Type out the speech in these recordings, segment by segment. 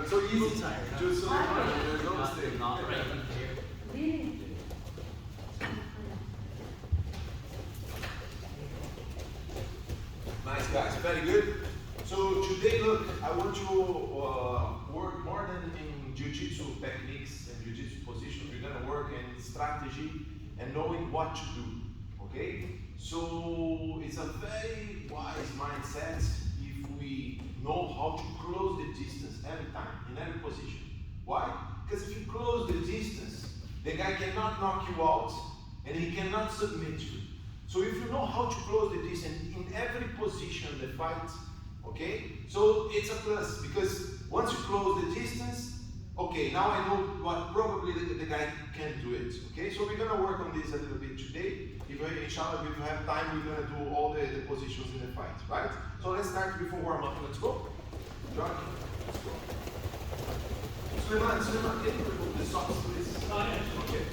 So easy. Just so there's no mistake. Not right here. Nice guys, very good. So today, look, I want you work more than in Jiu Jitsu techniques and Jiu Jitsu positions. We're gonna work in strategy and knowing what to do. Okay? So it's a very wise mindset if we know how to close the distance every time, in every position. Why? Because if you close the distance, the guy cannot knock you out and he cannot submit you. So if you know how to close the distance in every position of the fight, okay, so it's a plus, because once you close the distance, okay, now I know what probably the guy can do it, okay? So we're gonna work on this a little bit today. Inshallah, if we have time, we're gonna do all the positions in the fight, right? So let's start before warm up. Let's go. John, let's go. Suleiman, can you remove the socks, please? Okay.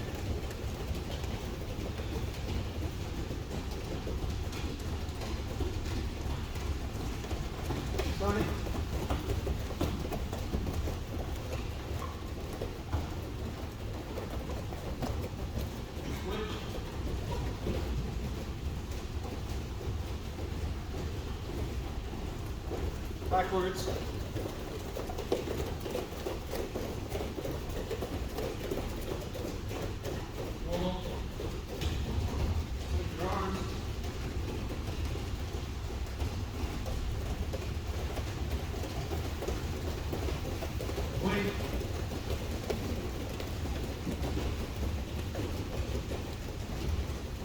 Sorry. Backwards.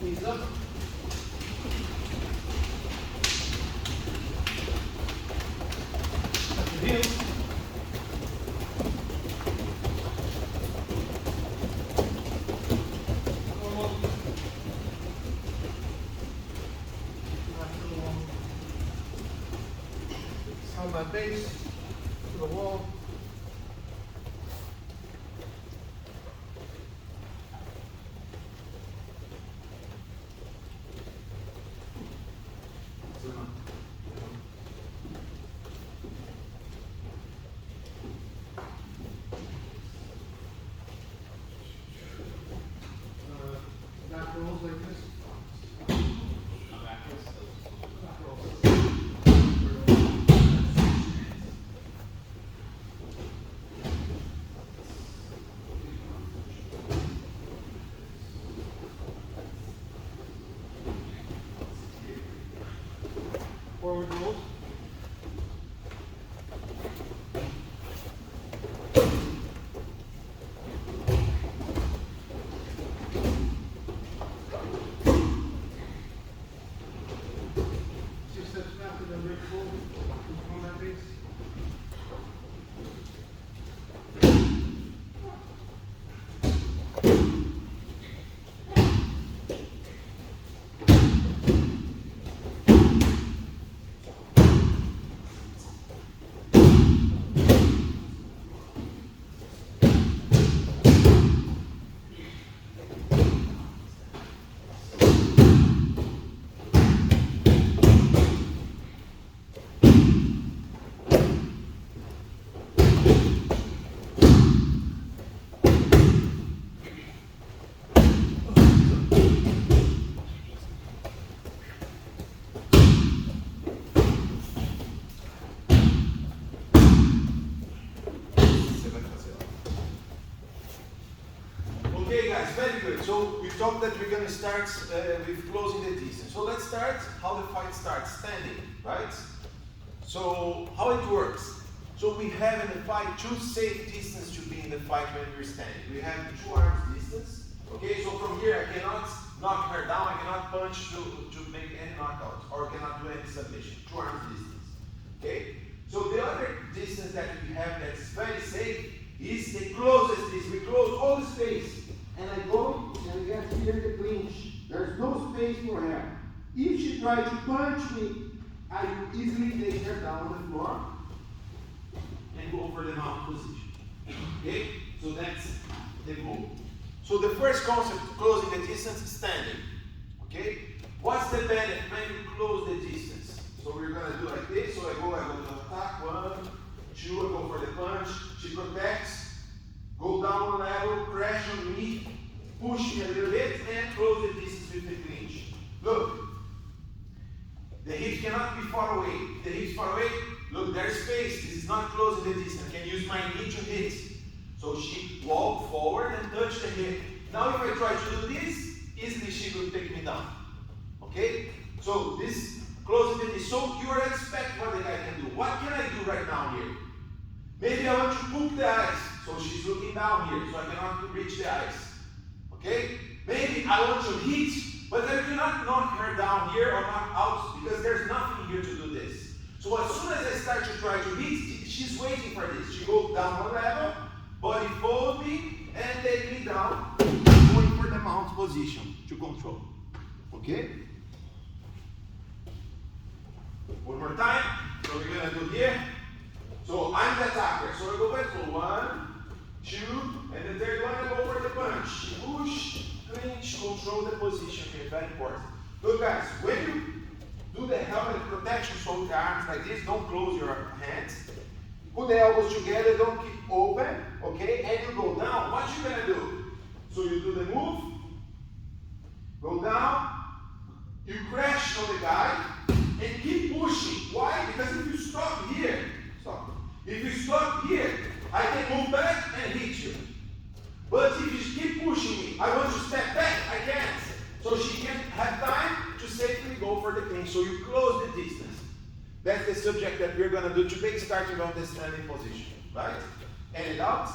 Knees up. Touch your heels. Normal. Sound that base to the wall. Back rolls like this. Back rolls. Forward rolls. Okay guys, very good. So we talked that we're going to start with closing the distance. So let's start how the fight starts, standing, right? So how it works. So we have in the fight two safe distance to be in the fight when we're standing. We have 2 arms distance. Okay, so from here I cannot knock her down, I cannot punch to make any knockout, or cannot do any submission. 2 arms distance. Okay? So the other distance that we have that's very safe is the closest distance. We close all the space. And I go and get here the clinch. There's no space for her. If she tries to punch me, I will easily take her down on the floor and go for the mount position. Okay? So that's the goal. So the first concept, closing the distance, is standing. Okay? What's the for the punch. She protects, go down one level, crash on me, push me a little bit, and close the distance with the clinch. Look, the hips cannot be far away. If the hips far away, look, there's space. This is not closing the distance. I can use my knee to hit. So she walk forward and touch the hip. Now if I try to do this, easily she will take me down. Okay? So this closing the distance. So you expect what the guy can do. What can I do right now here? Maybe I want to poke the ice. So she's looking down here, so I cannot reach the ice. Okay? Maybe I want to hit, but I cannot knock her down here or knock out because there's nothing here to do this. So as soon as I start to try to hit, she's waiting for this. She goes down one level, body fold me, and take me down, going for the mount position to control. Okay? One more time. So we're gonna do here. So I'm the attacker. So I go back for 1, 2, and the third one I go for the punch. Push, clinch, control the position here. Very important. Look guys, when you do the helmet protection, so the arms like this, don't close your hands. Put the elbows together, don't keep open, okay? And you go down. What you gonna do? So you do the move, go down, you crash on the guy, and keep pushing. Why? Because if you stop here, stop. If you stop here, I can move back and hit you. But if you keep pushing me, I want to step back, I can't. So she can't have time to safely go for the clinch. So you close the distance. That's the subject that we're gonna do today, starting on the standing position. Right? And out.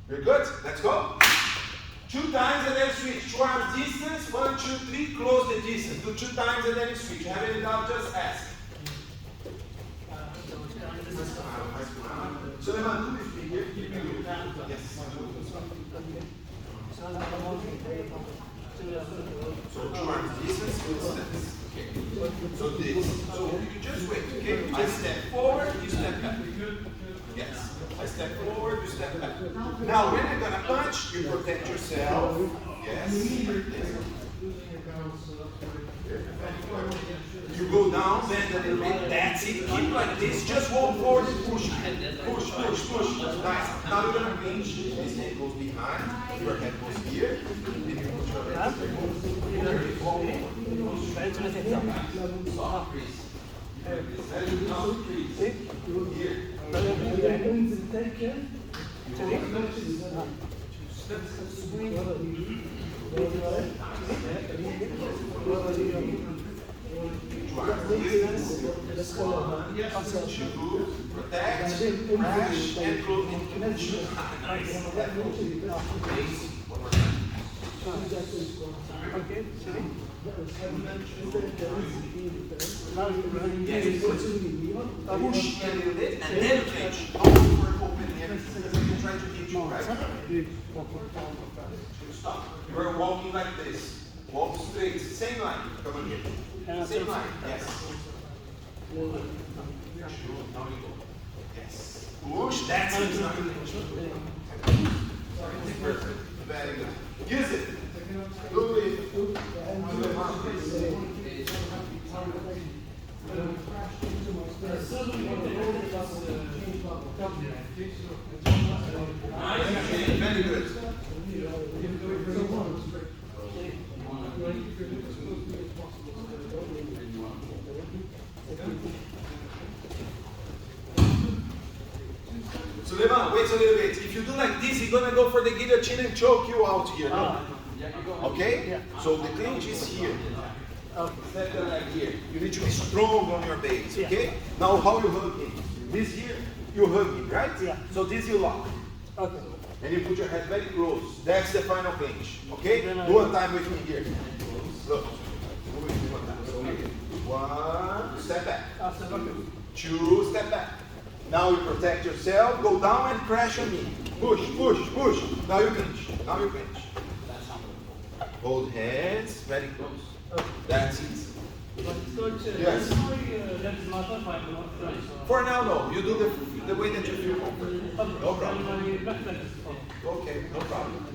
We're good? Let's go. 2 times and then switch. 2 arms distance. 1, 2, 3. Close the distance. Do 2 times and then switch. Have any doubt? Just ask. So do this thing here. Yes. So 2 arms distance, good steps. Okay. So this. So you just wait. Okay. I step forward, you step back. Yes. I step forward, you step back. Now when you're gonna punch, you protect yourself. Yes. You go down, bend a little bit. That's it. Keep like this. Just walk forward and push. Push, push, push. Nice. Now you're gonna clinch. This hand goes behind. Your head goes here. Then you put your head here. Soft crease. Here. Protect, crash, and close Okay, sorry. Push a little bit and then clinch. Don't go for opening everything because I'm trying to hit you, right? Stop. You're walking like this. Walk straight. Same line. Come on here. Same line. Yes. Now you go. Yes. Push. That's it. Perfect. Very good. Use it. Do it. Very good. So Levan, wait a little bit. If you do like this, you're gonna go for the guillotine and choke you out here. No? Okay? Yeah. So the clinch is here. Okay. Step the leg here. You need to be strong on your base, okay? Now how you hug him? This here, you hug him, right? Yeah. So this you lock. Okay. And you put your head very close. That's the final clinch. Okay? Then Do one time with me here. Look. Do it one time. So here. 1, step back. 2, step back. Now you protect yourself. Go down and crash on me. Push, push, push. Now you clinch. Now you clinch. Hold hands very close. That's it. Yes. For now, no. You do the way that you feel comfortable. No problem. Okay, no problem.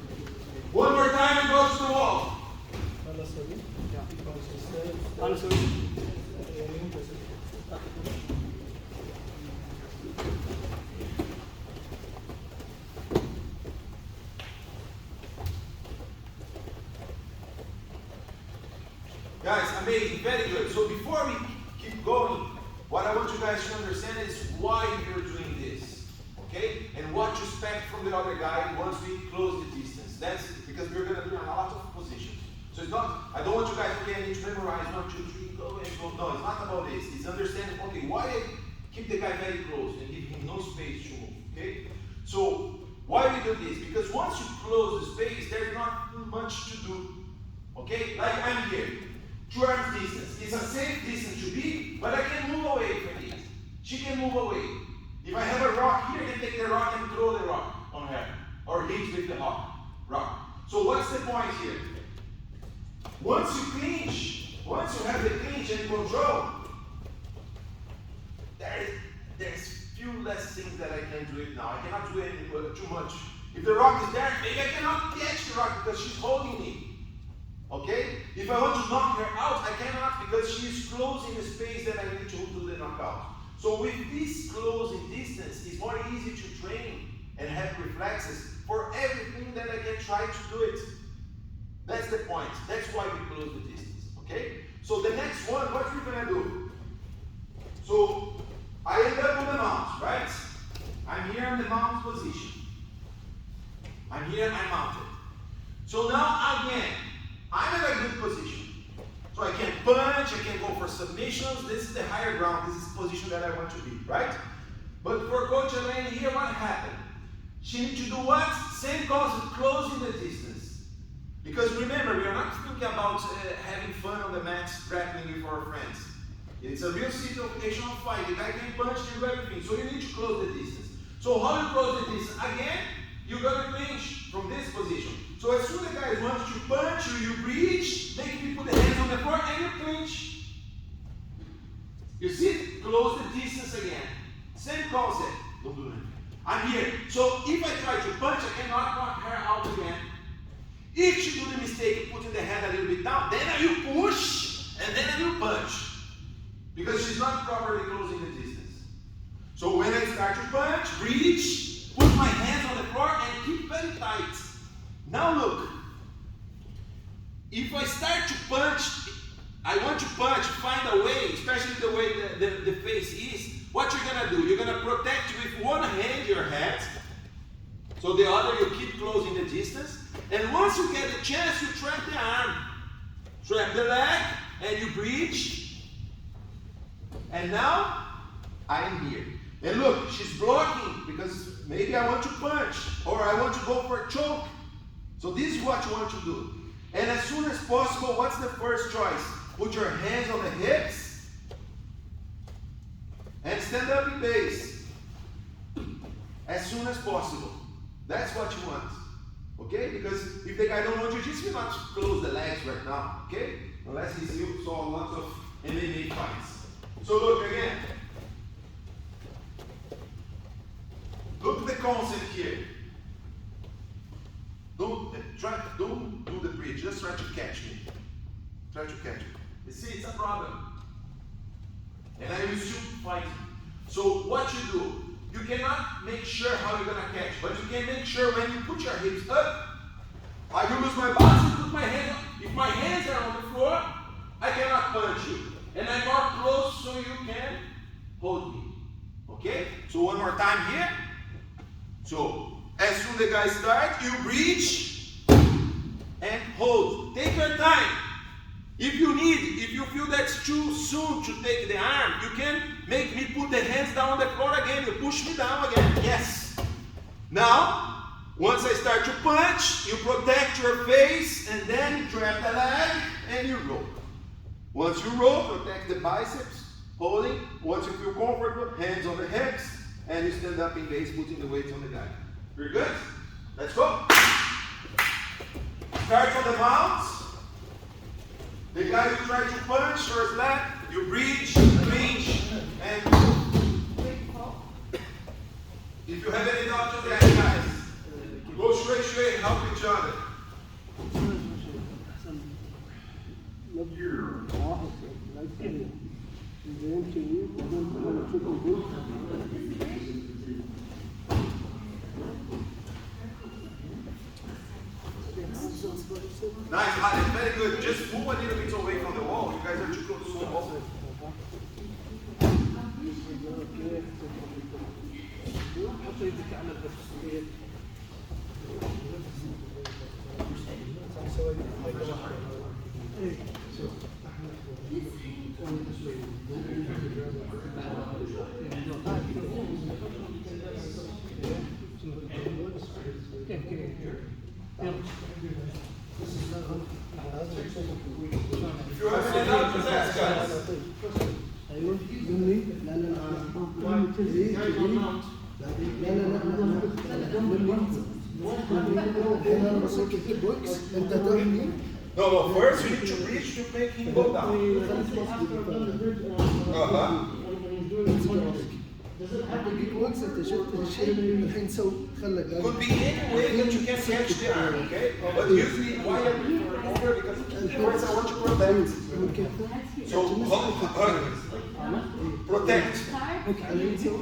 One more time and go to the wall. amazing, very good. So before we keep going, what I want you guys to understand is why you're doing this, okay? And what to expect from the other guy once we close the distance. That's because we're gonna do a lot of positions. So it's not, I don't want you guys, okay, I need to memorize 1, 2, 3, go and go. No, it's not about this. It's understanding, okay, why I keep the guy very close and give him no space to move, okay? So why we do this? Because once you close the space, there's not much to do. Okay? Like I'm here. 2 arms distance. It's a safe distance to be, but I can move away from it. She can move away. If I have a rock here, I can take the rock and throw the rock on her. Or hit with the rock. So what's the point here? Once you clinch, once you have the clinch and control, there's few less things that I can do it now. I cannot do it too much. If the rock is there, maybe I cannot catch the rock because she's holding me. Okay? If I want to knock her out, I cannot because she is closing the space that I need to do the knockout. So with this closing distance, it's more easy to train and have reflexes for everything that I can try to do it. That's the point. That's why we close the distance. Okay? So the next one, what we're gonna do? So I end up on the mount, right? I'm here in the mount position. I'm here, I'm mounted. So now again, I'm in a good position. So I can punch, I can go for submissions. This is the higher ground. This is the position that I want to be, right? But for Coach Elaine here, what happened? She needs to do what? Same concept, closing the distance. Because remember, we are not thinking about having fun on the mat, grappling with our friends. It's a real situational fight. The guy can punch you everything. So you need to close the distance. So how you close the distance? Again, you're going to clinch from this position. So as soon as the guy wants to punch you, you reach, make me put the hands on the floor, and you clinch. You see? Close the distance again. Same concept. Don't do that. I'm here. So if I try to punch, I cannot knock her out again. If she do the mistake of putting the head a little bit down, then I will push, and then I will punch. Because she's not properly closing the distance. So when I start to punch, reach, put my hands on the floor, and keep very tight. Now look, if I start to punch, I want to punch, find a way, especially the way the face is, what you're going to do? You're going to protect with one hand your head, so the other you keep closing the distance, and once you get the chance, you trap the arm, trap the leg, and you breach, and now I'm here. And look, she's blocking because maybe I want to punch, or I want to go for a choke. So this is what you want to do. And as soon as possible, what's the first choice? Put your hands on the hips and stand up in base. As soon as possible. That's what you want. Okay? Because if the guy don't want jiu-jitsu, you not close the legs right now. Okay? Unless he saw lots of MMA fights. So look again. Look at the concept here. Don't do the bridge, just try to catch me. Try to catch me. You see, it's a problem. And I will still fight. So what you do, you cannot make sure how you're gonna catch, but you can make sure when you put your hips up, I will use my box and put my hands up. If my hands are on the floor, I cannot punch you. And I'm more close so you can hold me. Okay? So one more time here. So as soon as the guy starts, you reach and hold. Take your time. If you feel that's too soon to take the arm, you can make me put the hands down on the floor again. You push me down again. Yes. Now, once I start to punch, you protect your face and then you trap the leg and you roll. Once you roll, protect the biceps, holding. Once you feel comfortable, hands on the hips, and you stand up in base, putting the weights on the guy. Very good? Let's go. Start from the mount. The guy who try to punch or slap, you breach, clinch, and if you have any doubt to that, guys, go straight, help each other. Nice, Alex, very good. Just move a little bit away from the wall. You guys are If you have any doubt, just ask guys. ايوه جنبي لا لا لا ايه لا لا لا انا بصير كتير بوكس انت ترمي No, first you need to reach to make him go down. بيجيك بوكس انت شفت الشيء الحين سوي خلك Could be any way that you can catch the arm, okay? But usually why I prefer longer because first I want to protect. So protect.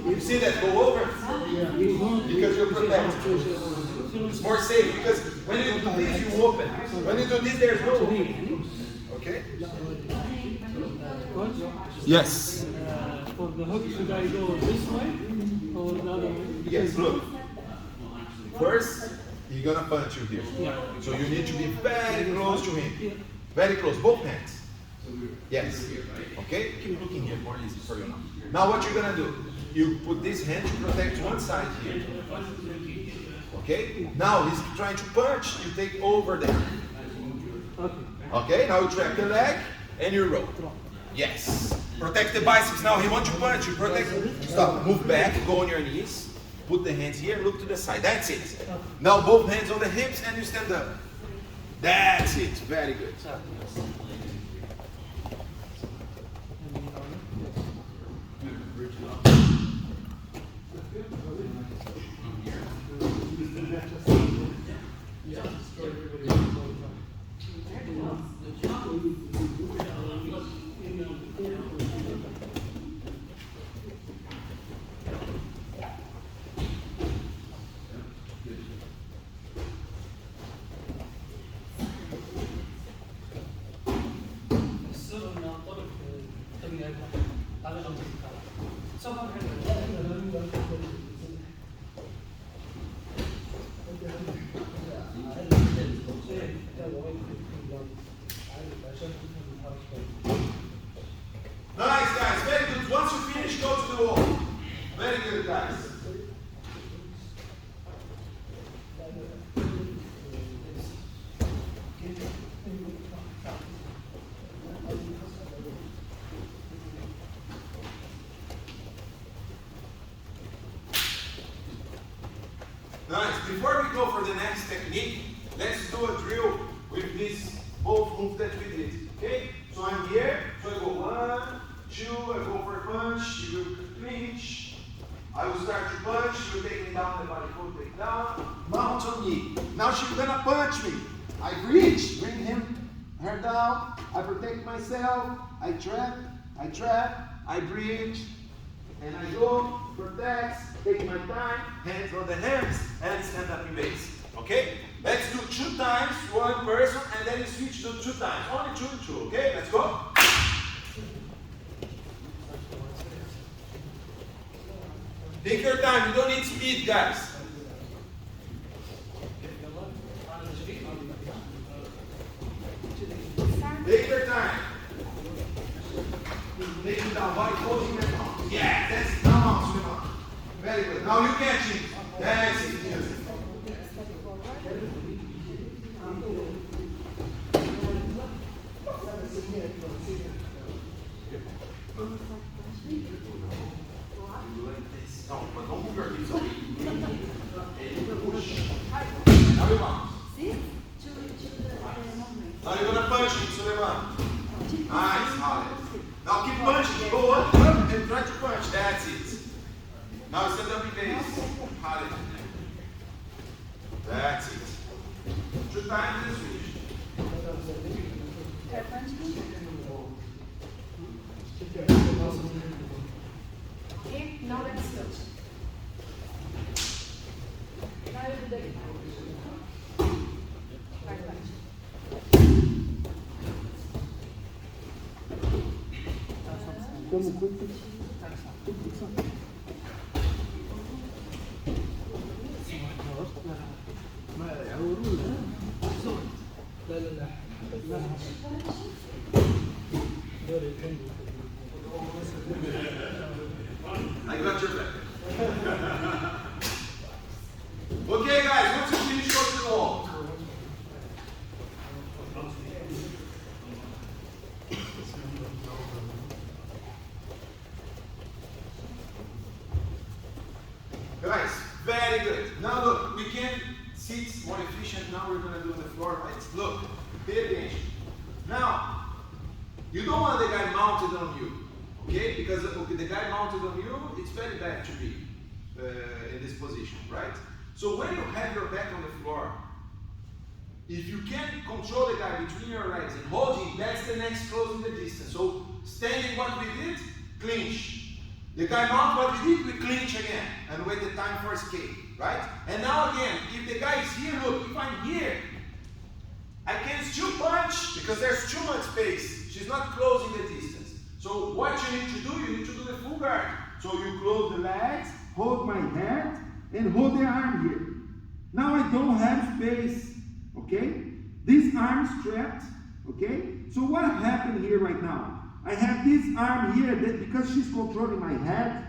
You see that go over? Because you're protected. It's more safe because when you do this you open. When you do this there's no opening. Okay? Yes. For the hook, should I go this way or the other way? Yes, look. First, he's gonna punch you here. Yeah. So you need to be very close to him. Very close, both hands. Yes. Okay? Keep looking here, more easy for you now. Now what you're gonna do? You put this hand to protect one side here. Okay? Now he's trying to punch, you take over there. Okay. Okay, now you trap the leg and you roll. Yes. Protect the biceps. Now he wants to punch you. Protect. Stop. Move back. Go on your knees. Put the hands here. Look to the side. That's it. Now both hands on the hips and you stand up. That's it. Very good. Nice, guys. Very good. Once you finish, go to the wall. Very good, guys. Nice. Before we go for the next technique, let's do a drill with this both moves that we did. Okay? So I'm here. So I go 1, 2. I go for a punch. You will clinch. I will start to punch. You will take me down. The body foot take down. Mount on knee. Now she's gonna punch me. I reach. Bring her down. I protect myself. I trap. I bridge. And I go, protect, take my time, hands on the hips, and stand up in base. Okay? Let's do 2 times, 1 person, and then you switch to 2 times. Only 2 and 2, okay? Let's go. Take your time, you don't need speed, guys. Take your time. Take it down, body closing the mouth. Yeah, that's it. Now to the mouth. Very good. Now you catch it. That's it. Yes. No, but don't move your hips away. And push. Now you mount. Now you're gonna punch it, so they mount. Nice, Holly. Now keep punching, go up and try to punch. That's it. Now stand up in base. Holly. That's it. 2 times and switch. Okay, now let's switch. Now you do the right punch. كم كنت ما يعورونا لا لا لا لا دول الحين I got your back. Okay, guys, once you finish, go to the wall. Guys, very good. Now look, we can sit more efficient. Now we're gonna do on the floor, right? Look, pay attention. Now, you don't want the guy mounted on you, okay? Because the guy mounted on you, it's very bad to be in this position, right? So when you have your back on the floor, if you can control the guy between your legs and hold him, that's the next closing the distance. So standing, what we did, clinch. The guy mount, what we did, we clinch again and wait the time for escape, right? And now again, if the guy is here, look, if I'm here, I can still punch because there's too much space. She's not closing the distance. So what you need to do, you need to do the full guard. So you close the legs, hold my head, and hold the arm here. Now I don't have space, okay? This arm strapped, okay? So what happened here right now? I have this arm here that because she's controlling my head,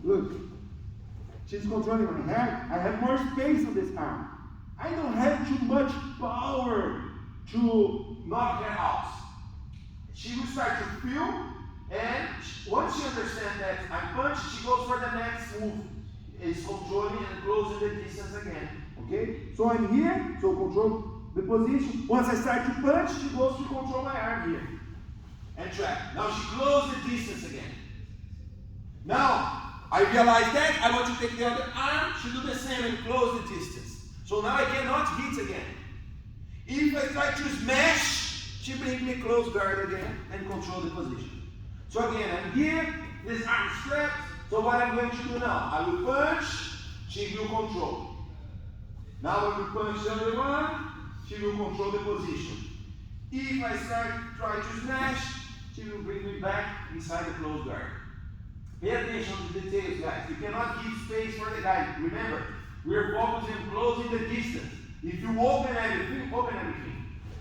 look, she's controlling my head, I have more space on this arm. I don't have too much power to knock her out. She will start to feel, and once she understands that I punch, she goes for the next move. It's controlling and closing the distance again. Okay? So I'm here, so control the position. Once I start to punch, she goes to control my arm here. And track. Now she closed the distance again. Now, I realize that, I want to take the other arm, she do the same and close the distance. So now I cannot hit again. If I try to smash, she brings me close guard again and control the position. So again, I'm here, this arm strapped, so what I'm going to do now, I will punch, she will control. Now I will punch the other one, she will control the position. If I try to smash, she will bring me back inside the close guard. Pay attention to the details, guys. You cannot give space for the guy. Remember, we're focusing on closing the distance. If you open everything,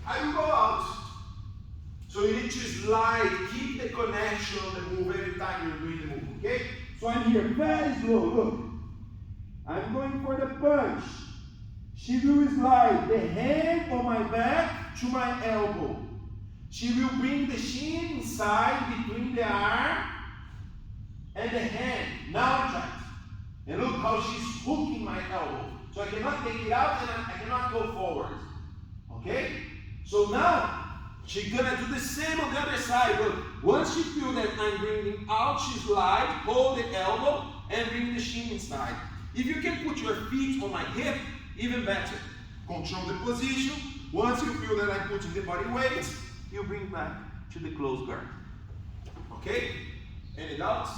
I will go out. So you need to slide, keep the connection on the move every time you're doing the move, okay? So I'm here, very slow, look. I'm going for the punch. She will slide the hand on my back to my elbow. She will bring the shin inside between the arm and the hand. Now I'm tight. And look how she's hooking my elbow. So I cannot take it out and I cannot go forward. Okay? So now, she's gonna do the same on the other side. Look, once she feels that I'm bringing out, she slide, hold the elbow, and bring the shin inside. If you can put your feet on my hip, even better. Control the position. Once you feel that I'm putting the body weight, you bring back to the close guard. Okay? Any doubts?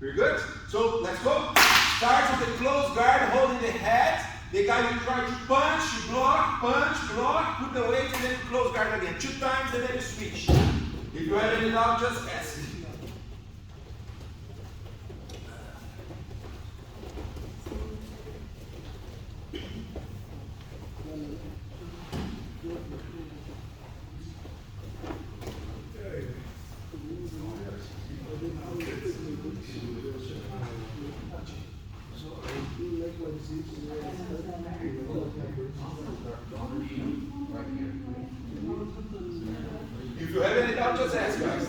Very good. So let's go. Start with the close guard, holding the head. The guy will try to punch, you block, put the weight, and then close guard again. 2 times, and then you switch. If you have any doubt, just ask. If you have any doubt, just ask, guys.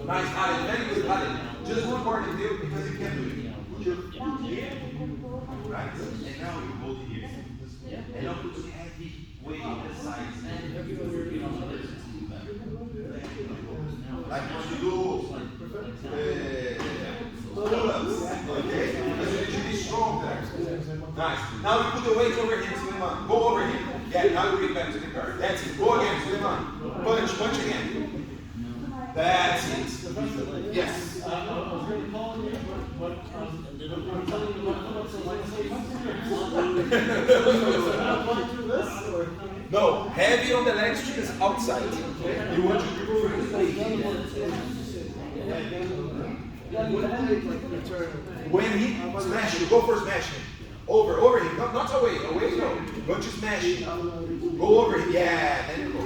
Nice, Alex, very good, Alex. Just one more detail because you can do it. Put your foot here, right? And now you hold it here. And now put the heavy weight on the sides. Like when you do pull-ups, okay? Because you need to be strong there. Nice. Now you put the weight over here, Suleiman. Go over here. Yeah, now you bring back to the guard. That's it. Go again, Suleiman. Punch again. That's it. Yes. I was going to call you, but I'm telling you what pull-ups are like. No, heavy on the legs to the outside. You want to do when he smash you, go for smashing. Over him, not away no. Go to smash him. Go over him, yeah, then you go.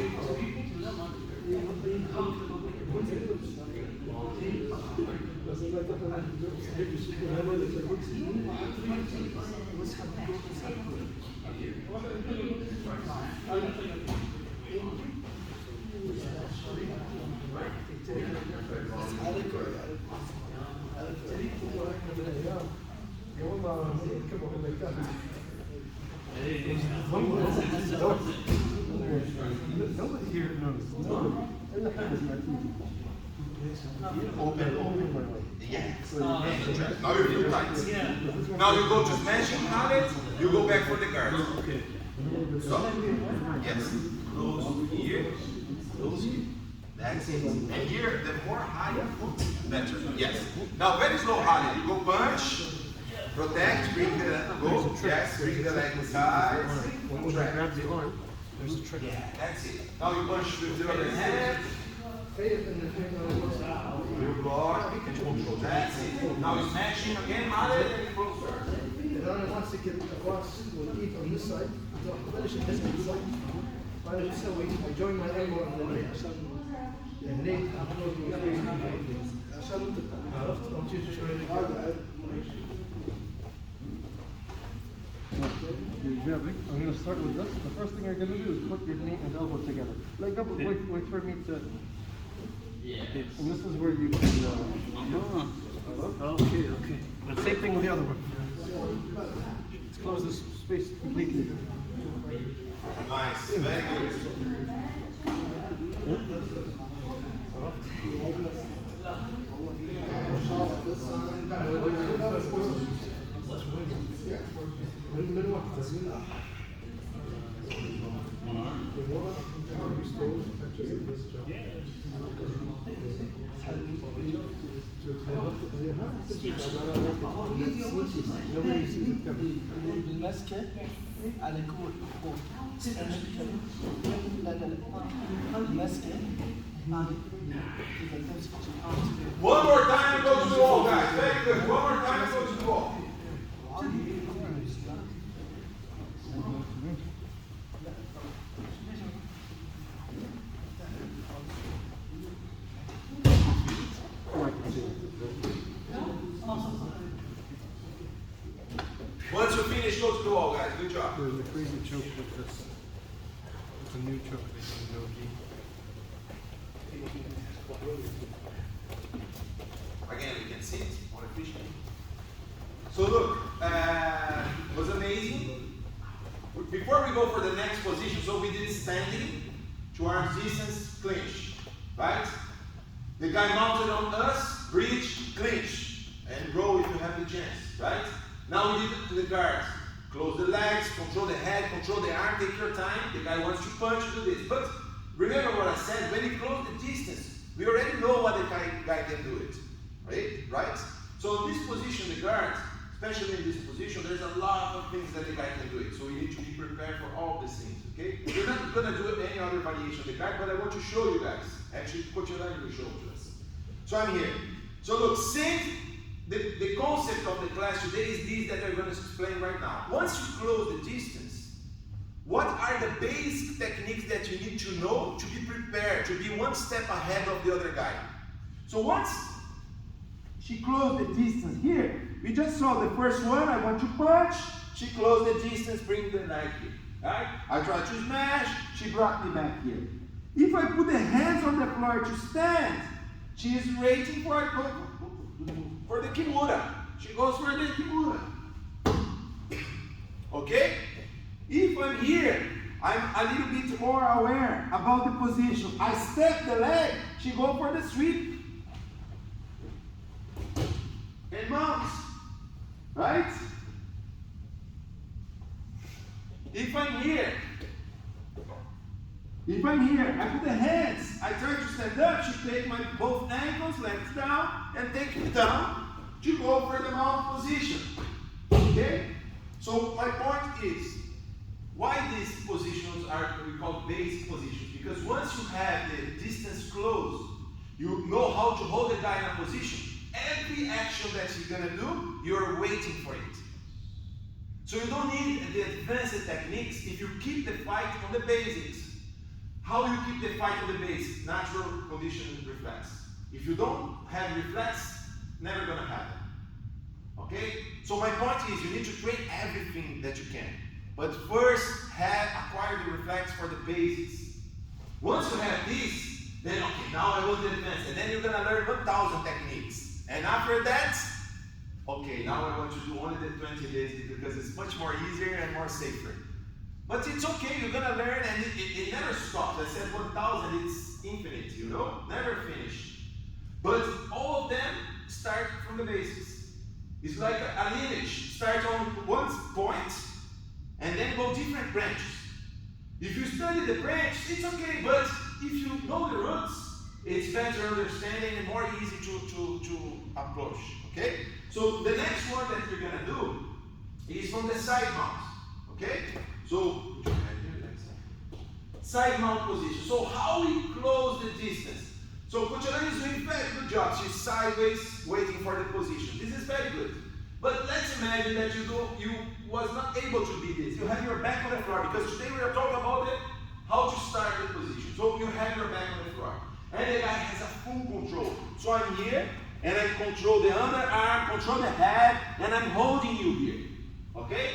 Nobody here knows. Open my way. Yeah. Now you feel tight. Now you go to smashing, have it, you go back for the guard. Okay. So, yes. Close here, close here. That's it. And here, the more high you put, better. Yes. Now, very slow high. You go punch, protect, bring the go. Yes, bring the leg inside. When I grab the arm, there's a trick. Yeah, that's it. Now you punch with the other hand. You block and control. That's it. Now you smash him again, Mallet, and you close first. And then once they get across, we'll eat on this side. Finish it this side. Finish it so I join my elbow on the knee. And knee, عرفت؟ أو تيجي شوية I'm going to start with this. The first thing you're going to do is put your knee and elbow together. Like, wait for me to. Yeah. And this is where you can. Okay. The same thing with the other one. Let's close this space completely. Nice, very good. الماسكة على كل فوق لا الماسكة One more time, go to the wall, guys. Very good. One more time, go to the wall. Once you finish, go to the wall, guys. Good job. There's a crazy choke with this. It's a new choke. They don't know Again, we can see it more efficiently. So look, was amazing. Before we go for the next position, so we did standing to arm distance clinch, right? The guy mounted on us, bridge, clinch, and roll if you have the chance, right? Now we did the guards. Close the legs, control the head, control the arm, take your time. The guy wants to punch, do this. But remember what I said, when you close the distance, we already know what the guy can do it, right? So in this position, the guard, especially in this position, there's a lot of things that the guy can do it. So we need to be prepared for all these things, okay? We're not gonna do any other variation of the guard, but I want to show you guys. Actually, Coach Elaine will show to us. So I'm here. So look, since the concept of the class today is this that I'm going to explain right now. Once you close the distance, what are the basic techniques that you need to know to be prepared, to be one step ahead of the other guy? So once she closed the distance here, we just saw the first one, I want to punch, she closed the distance, bring the knife here. Right? I tried to smash, she brought me back here. If I put the hands on the floor to stand, she is waiting for the kimura. She goes for the kimura. Okay? If I'm here, I'm a little bit more aware about the position. I step the leg, she goes for the sweep. And mounts. Right? If I'm here, I put the hands, I try to stand up, she takes my both ankles, legs down, and take it down to go for the mount position. Okay? So my point is, why these positions are we call base positions? Because once you have the distance closed, you know how to hold the guy in a position. Every action that you're gonna do, you're waiting for it. So you don't need the advanced techniques if you keep the fight on the basics. How you keep the fight on the basics? Natural conditioning reflex. If you don't have reflex, never gonna happen. Okay? So my point is you need to train everything that you can. But first acquire the reflex for the basics. Once you have this, then okay, now I want the advanced. And then you're gonna learn 1,000 techniques. And after that, Okay, now I want you to do only the 20 days because it's much more easier and more safer. But it's okay, you're gonna learn, and it never stops. I said 1,000, it's infinite, you know? Never finish. But all of them start from the basics. It's like a lineage. Start on one point, and then go different branches. If you study the branch, it's okay, but if you know the roots, it's better understanding and more easy to approach, okay? So the next one that you're gonna do is from the side mount, okay? So, side mount position. So how we close the distance. So Coach Elaine is doing very good job. She's sideways, waiting for the position. This is very good. But let's imagine that you was not able to do this. You have your back on the floor, because today we are talking about how to start the position. So you have your back on the floor. And the guy has a full control. So I'm here, and I control the underarm, control the head, and I'm holding you here. Okay?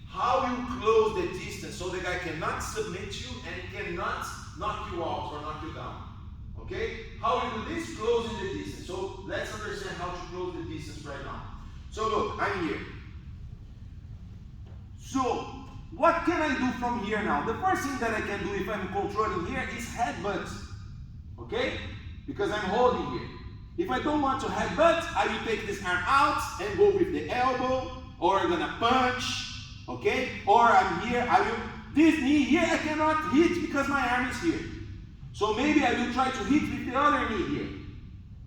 How you close the distance so the guy cannot submit you and cannot knock you out or knock you down. Okay? How you do this? Closing the distance. So let's understand how to close the distance right now. So look, I'm here. So what can I do from here now? The first thing that I can do if I'm controlling here is headbutt. Okay? Because I'm holding here. If I don't want to headbutt, I will take this arm out and go with the elbow, or I'm gonna punch. Okay? Or I'm here, this knee here I cannot hit because my arm is here. So maybe I will try to hit with the other knee here.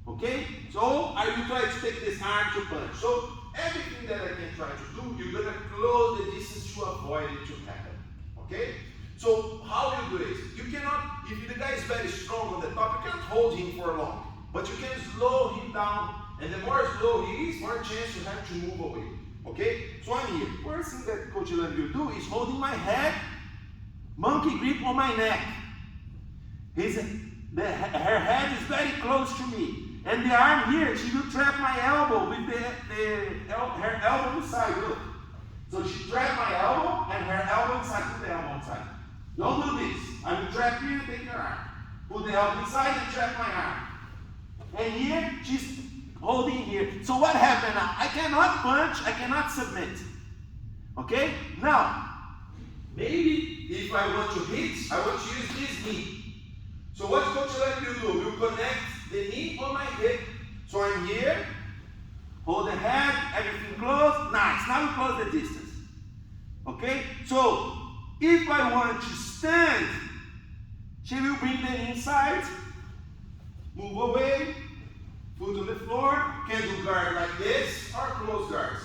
Okay? So I will try to take this arm to punch. So everything that I can try to do, you're gonna close the distance to avoid it to happen. Okay? So how you do it? You cannot, if the guy is very strong on the top, you can't hold him for long. But you can slow him down, and the more slow he is, more chance you have to move away. Okay? So I'm here. First thing that Coach Elaine will do is holding my head, monkey grip on my neck. Her head is very close to me. And the arm here, she will trap my elbow with her elbow inside. Look. So she trapped my elbow and her elbow inside, put the elbow inside. Don't do this. I will trap here and take your arm. Put the elbow inside and trap my arm. And here, she's holding here. So what happened now? I cannot punch, I cannot submit. Okay? Now, maybe if I want to hit, I want to use this knee. So what Coach Elaine will do? We'll connect the knee on my hip. So I'm here, hold the head, everything closed. Nice. Now we close the distance. Okay? So if I want to stand, she will bring the knee inside, move away, foot on the floor, can do guard like this or close guards.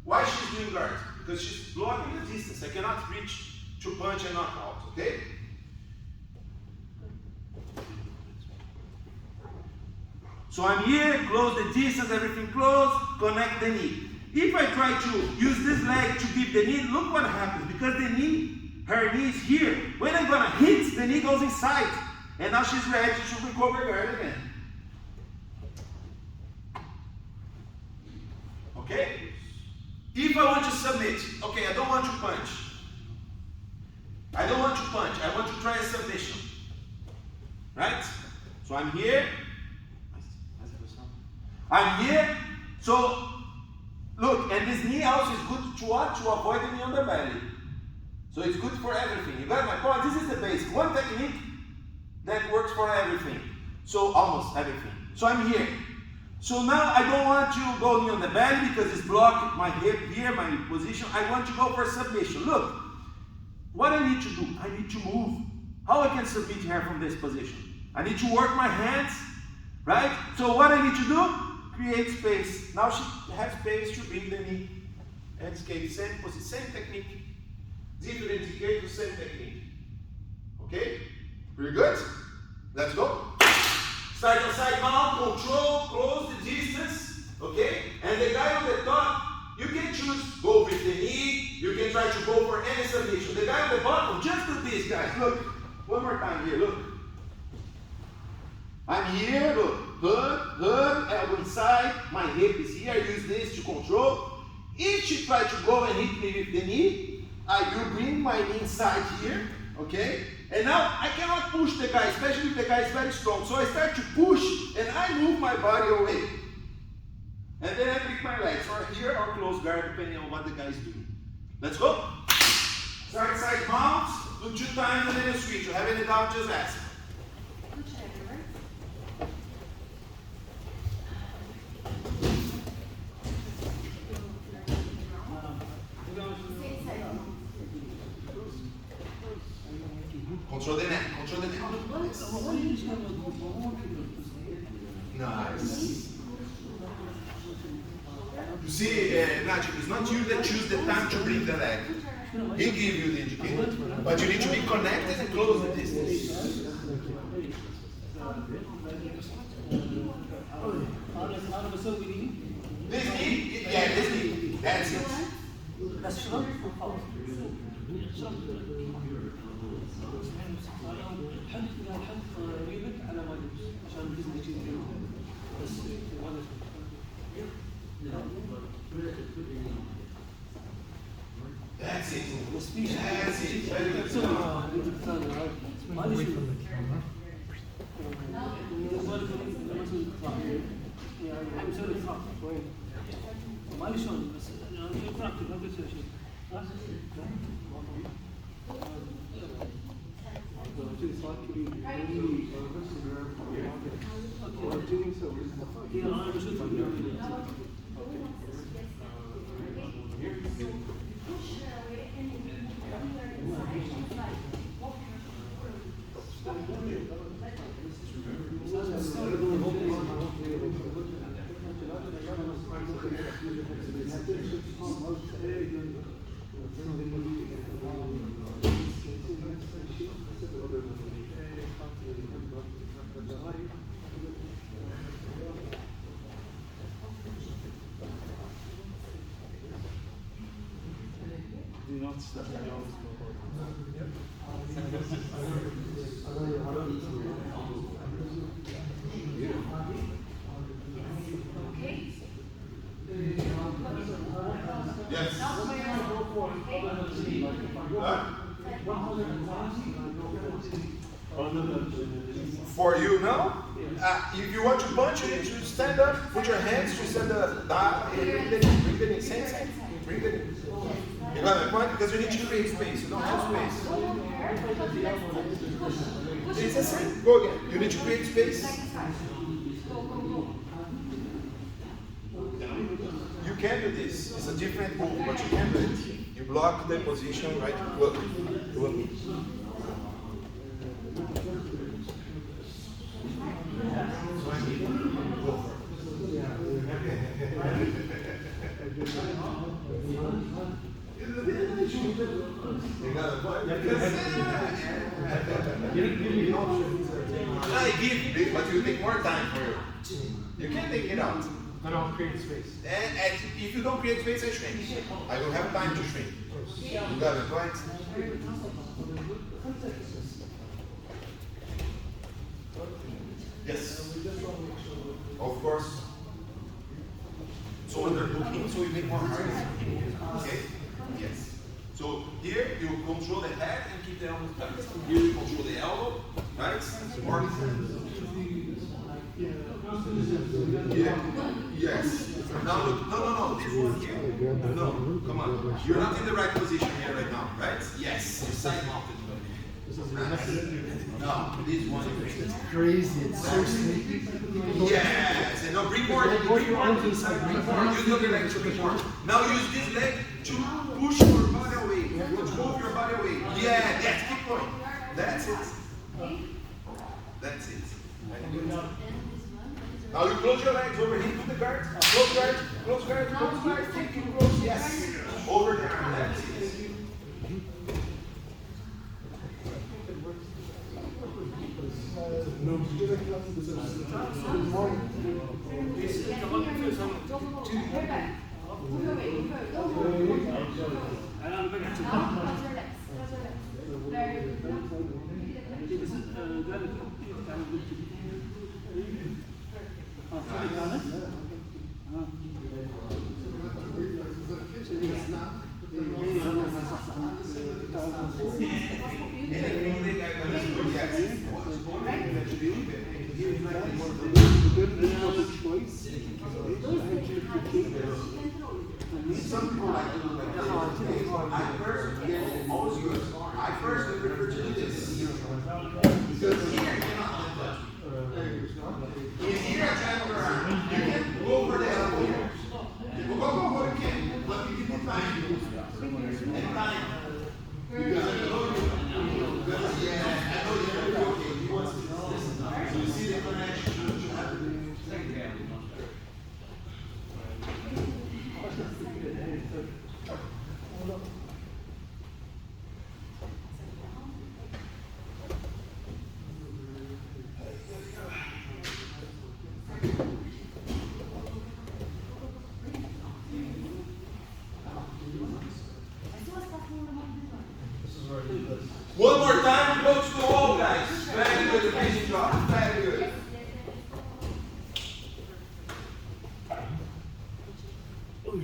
Why she's doing guard? Because she's blocking the distance. I cannot reach to punch and knock out, okay? So I'm here, close the distance, everything closed, connect the knee. If I try to use this leg to give the knee, look what happens. Because the knee, her knee is here. When I'm gonna hit, the knee goes inside. And now she's ready to recover guard again. Okay? If I want to submit, okay, I don't want to punch. I don't want to punch. I want to try a submission. Right? So I'm here. I'm here. So, look, and this knee also is good to what? To avoid the knee on the belly. So it's good for everything. You got my point? This is the basic. One technique that works for everything. So, almost everything. So I'm here. So now I don't want to go knee on the belly because it's blocking my hip here, my position. I want to go for submission. Look, what I need to do, I need to move. How I can submit here from this position? I need to work my hands, right? So what I need to do? Create space. Now she has space to bring the knee and escape. Same technique. Different indicator, same technique. Okay? Pretty good? Let's go. Start on side mount, control, close the distance, okay? And the guy on the top, you can choose, go with the knee, you can try to go for any submission. The guy on the bottom, just do this, guys. Look, one more time here, look. I'm here, look, hood, elbow inside, my hip is here, I use this to control. If she tries to go and hit me with the knee, I will bring my knee inside here, okay? And now I cannot push the guy, especially if the guy is very strong. So I start to push and I move my body away. And then I pick my legs, or here or close guard, depending on what the guy is doing. Let's go. Start side mount, do 2 times and then you switch. You have any doubt, just ask. Control the neck, control the neck. Nice. You see, Nacho, it's not you that choose the time to bring the leg. He give you the indicator. But you need to be connected and close the distance. This knee? Yeah, this knee. That's it. That's it. That's it. Very good. Do not step down. Yes. For you now, if you want to punch, you need to stand up, put your hands to stand up, bring it in, same. Bring it in. You got my point? Because you need to create space, you don't have space. It's the same. Go again. You need to create space. You can do this. It's a different move, but you can do it. You block the position, right? Look. You got a point? I give, but you take more time for you. You can take it out. I don't create space. And if you don't create space, I shrink. I don't have time to shrink. You got a point? Yes. Of course. So underhooking, so you make more harness. Okay? Yes. So here you control the head and keep the elbow tucked. Here you control the elbow, right? Or yeah. Yes. Now look. No. This one here. No. Come on. You're not in the right position here right now, right? Yes. You're side mounted. No, this one is Crazy, it's so sneaky. yes, and now bring more. Bring more. Use the other leg to bring more. Now use this leg to push your body away, to move your body away. Yeah, yes, keep going. That's it. That's it. Now you close your legs over here to the guard. Close guard, close guard, close guard. Keep close. Yes. Over the arm. That's it. Close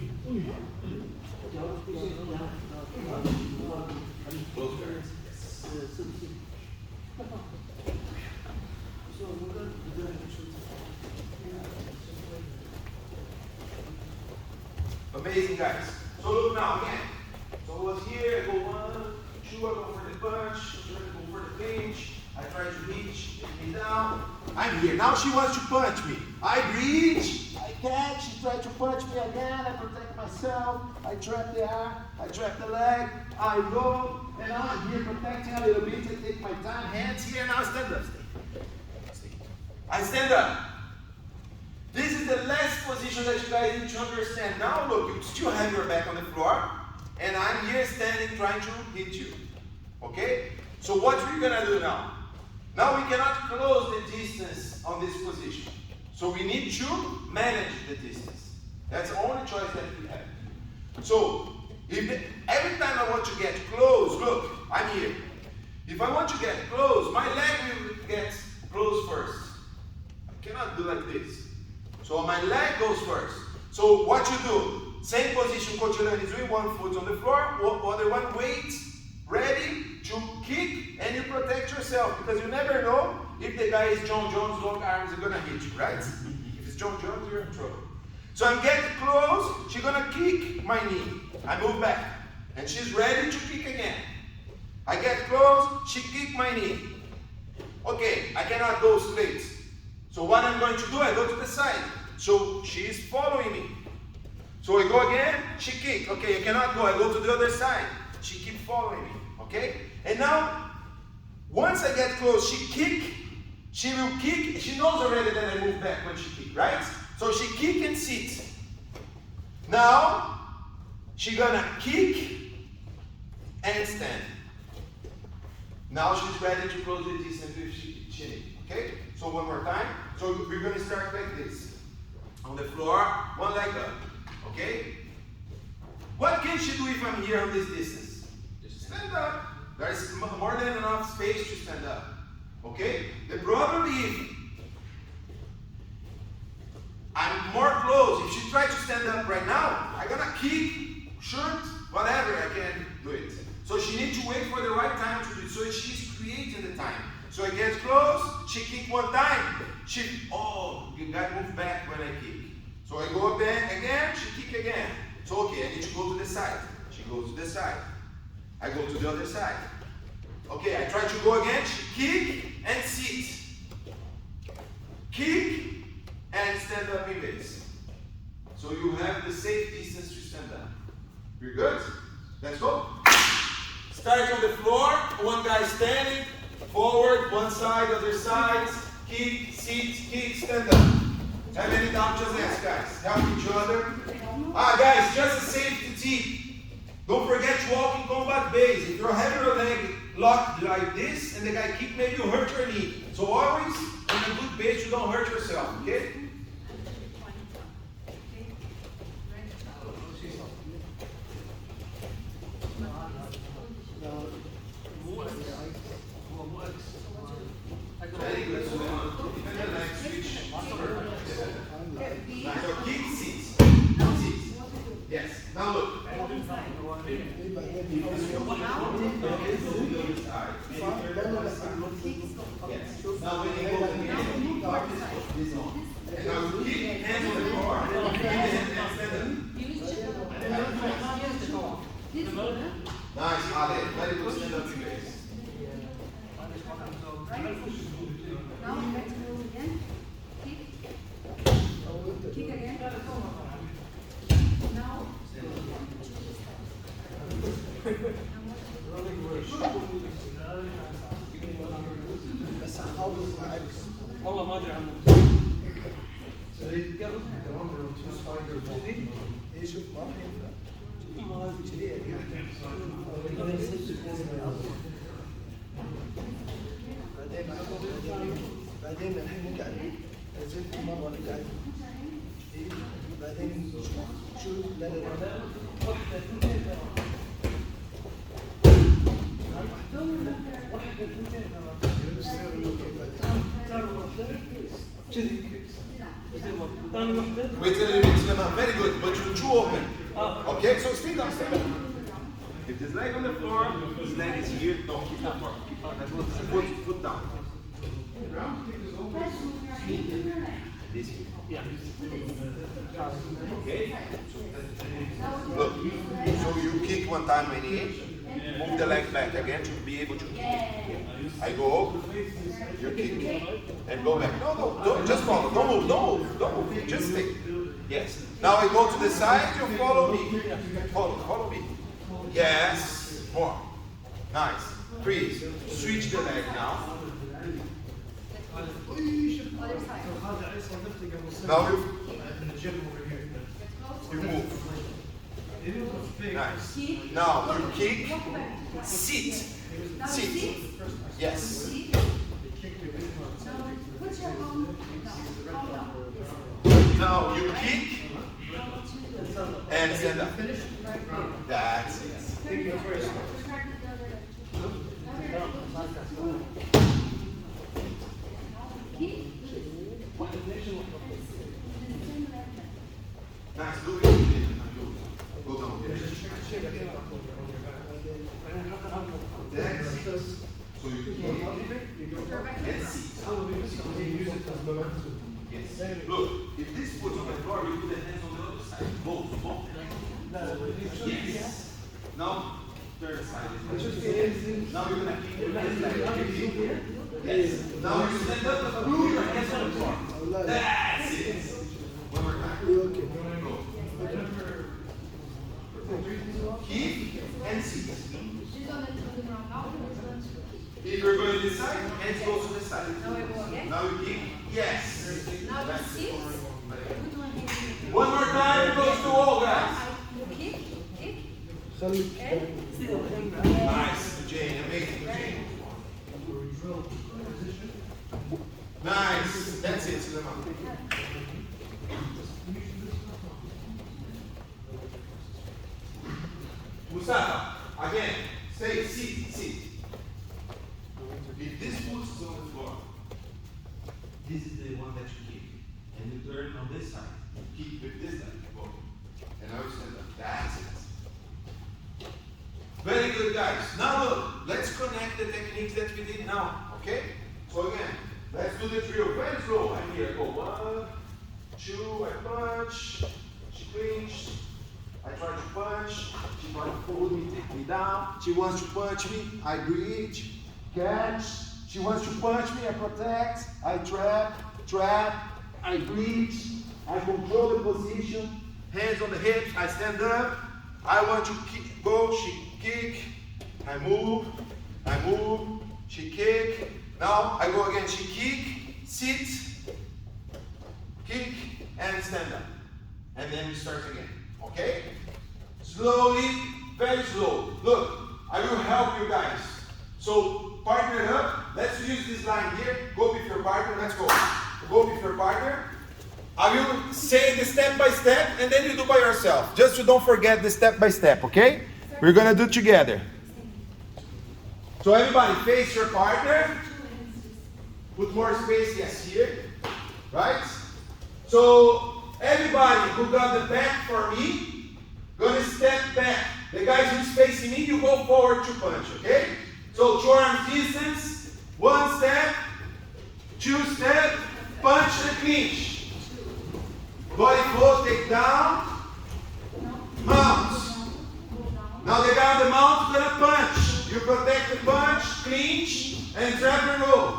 guards. Amazing, guys. So look now again. So I was here, I go 1, 2, I go for the punch, I try to go for the pinch, I try to reach, take me down. I'm here. Now she wants to punch me. I reach, I catch, she tries to punch me again, I protect myself, I trap the arm, I trap the leg, I go, and now I'm here protecting a little bit, I take my time, hands here, now I stand up. Stay. I stand up. This is the last position that you guys need to understand. Now look, you still have your back on the floor, and I'm here standing trying to hit you. Okay? So what we're gonna do now? Now we cannot close the distance on this position. So we need to manage the distance. That's the only choice that we have. So every time I want to get close, look, I'm here. If I want to get close, my leg will get close first. I cannot do like this. So my leg goes first. So what you do, same position Coach Elan is doing, one foot on the floor, other one weight, ready to kick, and you protect yourself, because you never know if the guy is John Jones, long arms are gonna hit you, right? If it's John Jones, you're in trouble. So I'm getting close, she's gonna kick my knee. I move back, and she's ready to kick again. I get close, she kick my knee. Okay, I cannot go straight. So what I'm going to do, I go to the side. So she is following me. So I go again, she kick. Okay, I cannot go, I go to the other side. She keep following me, okay? And now, once I get close, she will kick. She knows already that I move back when she kick, right? So she kick and sit. Now, she gonna kick and stand. Now she's ready to close the distance if she needs, okay? So one more time. So we're going to start like this. On the floor, one leg up. Okay? What can she do if I'm here on this distance? Just stand up. There's more than enough space to stand up. Okay? The problem is, I'm more close. If she tries to stand up right now, I'm going to kick, shoot, whatever, I can do it. So she needs to wait for the right time to do it. So she's creating the time. So I get close, she kick one time. You gotta move back when I kick. So I go back again, she kick again. So okay, I need to go to the side. She goes to the side. I go to the other side. Okay, I try to go again, she kick and sit. Kick and stand up in base. So you have the safe distance to stand up. You're good? Let's go. Start on the floor, one guy standing, forward, one side, other side, kick, sit, kick, stand up. Have any doubt, just ask, guys. Help each other. Guys, just a safety tip. Don't forget to walk in combat base. If you're having your leg locked like this and the guy kick, maybe you hurt your knee. So always, in a good base, you don't hurt yourself, okay? Very good. So even the leg switch. So kick, sit. Sit. Yes. Now look. Yes. Now when you go to the end, this one. And now kick, hands on the floor. And stand up. Nice, Ale. Very good stand up in base. Now let's go again. Kick. Kick again. Now. والله ما ادري عنه. شوف ما راح ينفع. بعدين الحين نقعد زي مرة نقعد بعدين شو لا واحدة اثنتين كذي ثاني وحدة. Wait a little bit, Suleiman. Very good, but you're too open. Okay, so stay down, stay down. If this leg on the floor, this leg is here, don't keep that part. Foot down. This here. Yeah. Okay? Look, so you kick one time when you move the leg back again to be able to kick. I go, you kick, and go back. No, don't, just follow. Don't move, don't move. Just stay. Yes. Now I go to the side, you follow me. Follow me. Yes. More. Nice. Freeze. Switch the leg now. Other side. Now you in the gym over here. move. Nice. Now you kick, sit. Sit. Yes. Put your arm down. Now you kick and stand up. That's it. Nice. Do it. Go down. That's it. So you kick and sit. Yes. Look, if this foot's on the floor, you put the hands on the other side. Both. Yes. Now, third side. Now you're gonna kick with this leg. Yes. Now you stand up, move your hands on the floor. That's it. One more time. Go. Kick and sit. If you're going this side, hands go to the side. Now you kick. Yes. Now you sit. One more time, it goes to all, guys. Kick. Nice, Jane. Amazing, Jane. Nice. That's it, Suleiman. Mustafa, again, stay, sit. If this foot is on the floor, this is the one that you kick. And you turn on this side. You kick with this leg. Go. And now you stand up. That's it. Very good, guys. Now look, let's connect the techniques that we did now. Okay? So again, let's do the drill. Very slow. I'm here. Go 1, 2, I punch. She clinched. I try to punch. She tries to hold me, take me down. She wants to punch me. I breathe. Catch. She wants to punch me. I protect. I trap. I breathe. I control the position. Hands on the hips. I stand up. I want to kick, go. She kick. I move. She kick. Now I go again. She kick. Sit. Kick and stand up. And then we start again. Okay? Slowly, very slow. Look, I will help you guys. So partner it up. Let's use this line here. Go with your partner. Let's go. Go with your partner. I will say the step by step and then you do by yourself. Just so don't forget the step by step, okay? We're gonna do it together. So everybody face your partner. Put more space, yes, here. Right? So everybody who got the back for me, gonna step back. The guys who's facing me, you go forward to punch, okay? So 2 arms distance, 1 step, 2 step, punch and clinch. Body flow, take down, mount. Now the guy on the mount is gonna punch. You protect the punch, clinch, and trap and roll.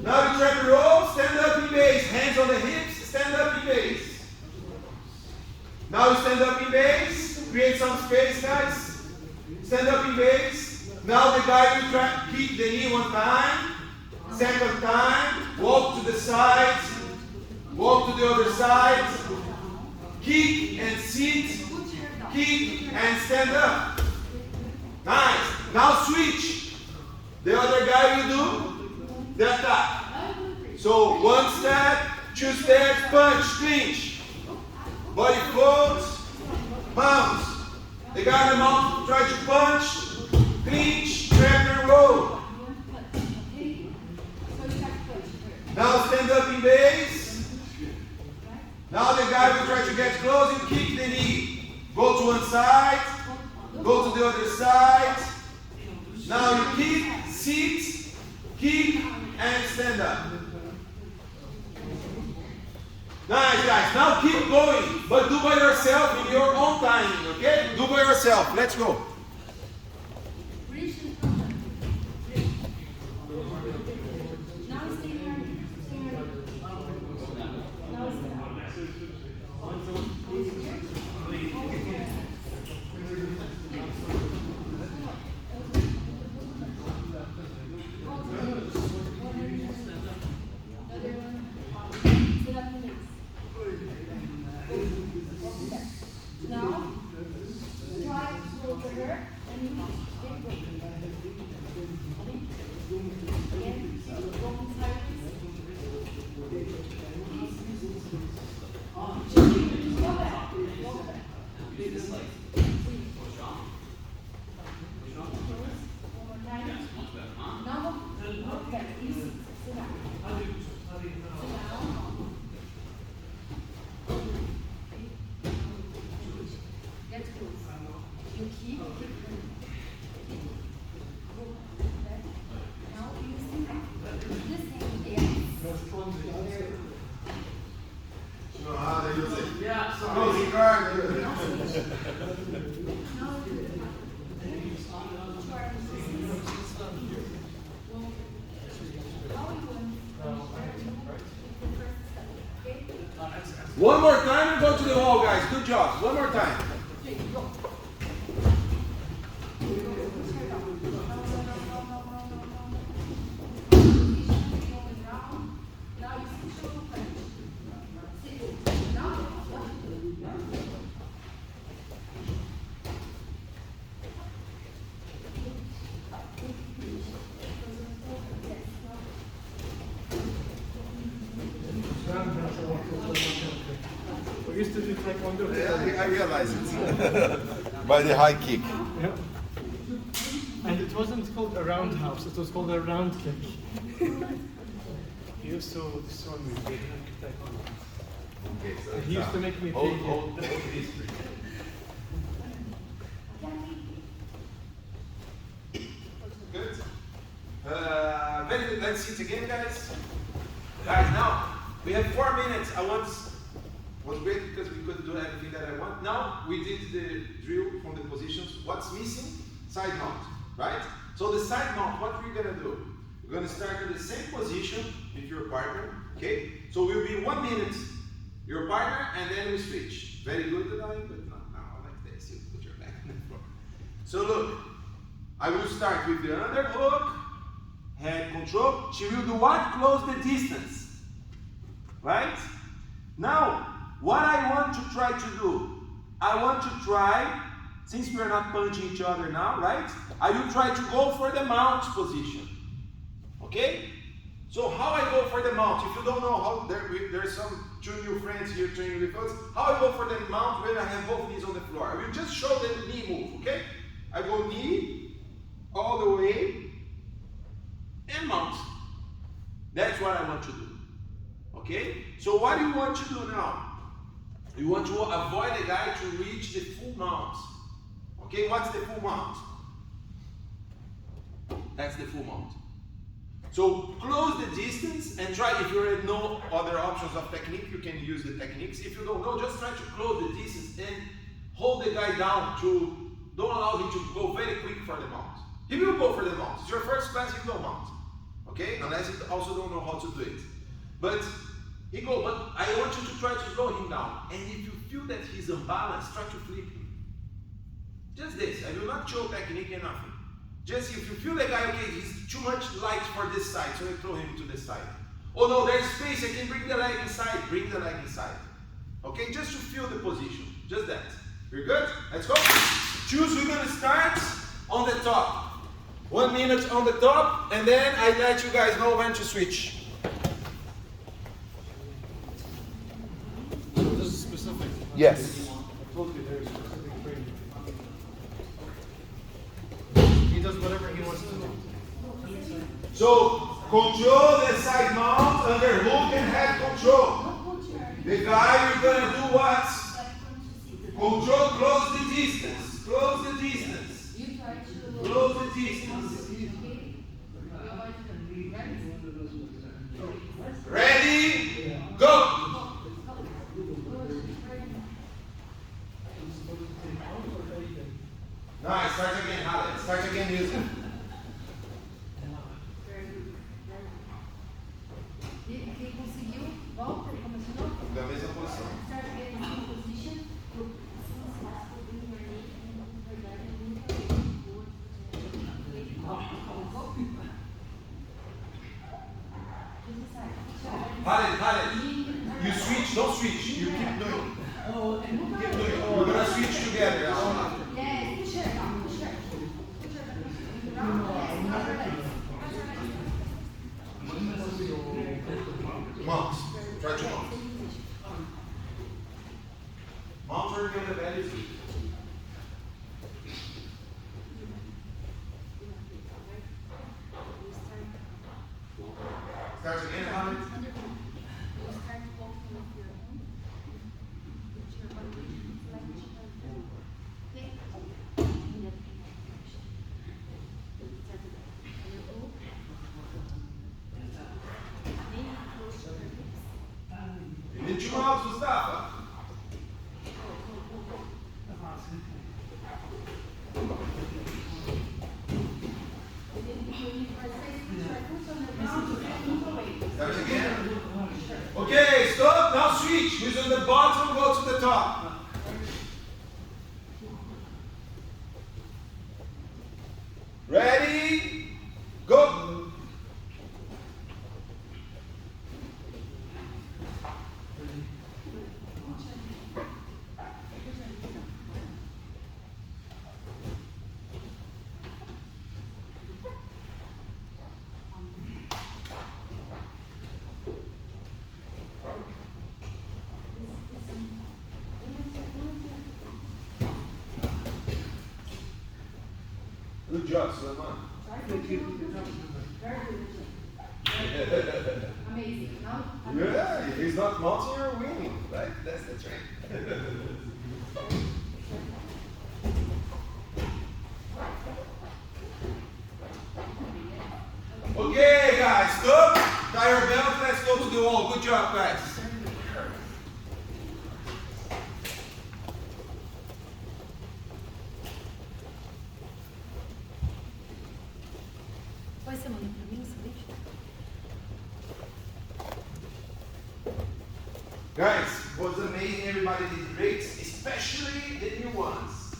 Now you trap and roll, stand up in base. Hands on the hips, stand up in base. Now you stand up in base, create some space, guys. Stand up in base. Now the guy will try to kick the knee 1 time. Second time, walk to the sides. Walk to the other side. Kick and sit. Kick and stand up. Nice. Now switch. The other guy will do the attack. So 1 step, 2 steps, punch, clinch. Body floats, bounce. The guy on the mount try to punch, clinch, trap and roll. Now stand up in base. Now the guy will try to get close. You kick the knee. Go to one side. Go to the other side. Now you kick, sit, kick, and stand up. Nice, guys. Now keep going, but do by yourself in your own timing, okay? Do by yourself. Let's go. Reach in front. Reach. Now stay ready. Stay ready. Now stay ready. Now, try to go to her and you get broken. Again, broken sideways. Go back. Go back. One more time. Now, go back. Easy. Sit down. Sit down. Get close. You keep. Go back. Now you see this hand there. You know how they use it? Yeah. Closing guard. Now you One more time and go to the wall, guys. Good job. One more time. We used to do taekwondo. Yeah, I realize it. By the high kick. Yeah. And it wasn't called a roundhouse, it was called a round kick. He used to destroy me with taekwondo. Okay, so He used to make me hold, pay. hold this. Good. Very good. Let's sit again, guys. Guys, now we have 4 minutes. Was great because we could do everything that I want. Now we did the drill from the positions. What's missing? Side mount, right? So the side mount, what we're gonna do? We're gonna start in the same position with your partner. Okay? So we'll be 1 minute, your partner, and then we switch. Very good, Eli, but not now like this. You put your back on the floor. So look, I will start with the underhook, head control. She will do what? Close the distance. Right? Now, what I want to try to do, I want to try, since we're not punching each other now, right? I will try to go for the mount position. Okay? So how I go for the mount, if you don't know how, there's some 2 new friends here training with us, how I go for the mount when I have both knees on the floor. I will just show the knee move, okay? I go knee, all the way, and mount. That's what I want to do. Okay? So what do you want to do now? You want to avoid the guy to reach the full mount. Okay, what's the full mount? That's the full mount. So close the distance and try, if you have no other options of technique, you can use the techniques. If you don't know, just try to close the distance and hold the guy down don't allow him to go very quick for the mount. He will go for the mount. It's your first class, you don't mount. Okay, unless you also don't know how to do it. But he go, but I want you to try to slow him down. And if you feel that he's unbalanced, try to flip him. Just this. I will not show technique and nothing. Just if you feel the guy, okay, he's too much light for this side, so I throw him to this side. Oh no, there's space, I can bring the leg inside. Bring the leg inside. Okay, just to feel the position. Just that. You're good? Let's go. Choose, we're going to start on the top. 1 minute on the top, and then I let you guys know when to switch. So this is specific. Yes. I told you there's specific training. He does whatever he wants to do. So Control the side mount, underhook and head control. The guy, you're gonna do what? Control, close the distance. Close the distance. You try to Close the distance. Ready? Go! Nice, start again, Halle. Start again music. Quem conseguiu, volta, ele começou de novo. Da mesma posição. Start getting in position. Halle, you switch, don't switch. You keep doing. Keep doing. We're gonna switch together. Yes, push her down, push her. Push her down. Yes, her legs. Mount. Try to mount. Mount or get the belly feet. Start again, Halle. You need to mount, Mustafa. Start again. Okay, stop. Now switch. Who's on the bottom, go to the top. Ready? Go. Good job, Suleiman. Amazing. Now, Yeah, he's not mounting, you're winning, right? That's the trick. Okay, guys, stop. Tie your belt. Let's go to the wall. Good job, guys. Depois você manda pra mim, sabe? Guys, was amazing. Everybody did great, especially the new ones.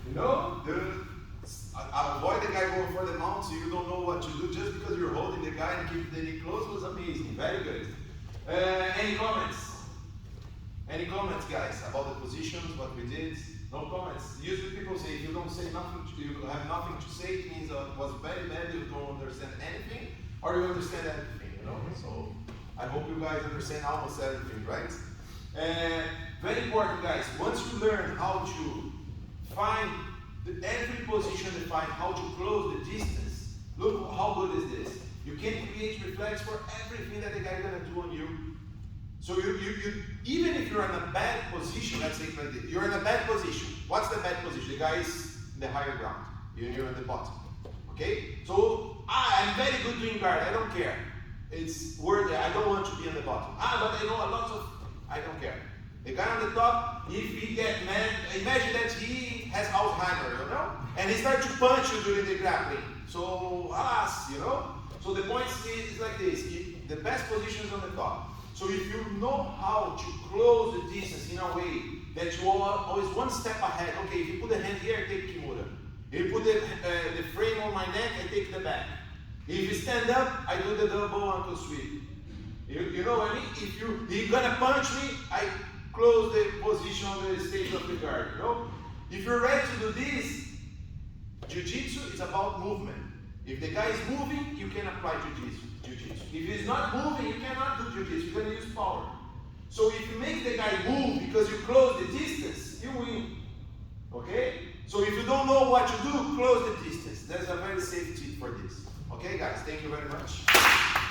You know, avoid the guy going for the mount so you don't know what to do just because you're holding the guy and keep the knee close was amazing. Very good. Any comments? Any comments, guys, about the positions, what we did? No comments. Usually people say if you don't say nothing, you have nothing to say, it means it was very bad, you don't understand anything, or you understand everything, you know? So I hope you guys understand almost everything, right? Very important, guys. Once you learn how to find every position defined, how to close the distance, look how good is this. You can create reflex for everything that the guy is gonna do on you. So you even if you're in a bad position, let's say like this, you're in a bad position. What's the bad position? The guy is in the higher ground. You're at the bottom. Okay? So I'm very good doing guard. I don't care. It's worthy. I don't want to be on the bottom. But I know a lot of. I don't care. The guy on the top, if he gets mad, imagine that he has Alzheimer, you know, and he starts to punch you during the grappling. So you know. So the point is like this: the best position is on the top. So if you know how to close the distance in a way that you are always one step ahead. Okay, if you put the hand here, I take Kimura. If you put the frame on my neck, I take the back. If you stand up, I do the double ankle sweep. You know what I mean? If you're gonna punch me, I close the position on the stage of the guard. You know? If you're ready to do this, Jiu Jitsu is about movement. If the guy is moving, you can apply Jiu Jitsu. If he's not moving, you cannot do Jiu Jitsu. You're gonna use power. So if you make the guy move because you close the distance, you win. Okay? So if you don't know what to do, close the distance. There's a very safe tip for this. Okay, guys, thank you very much.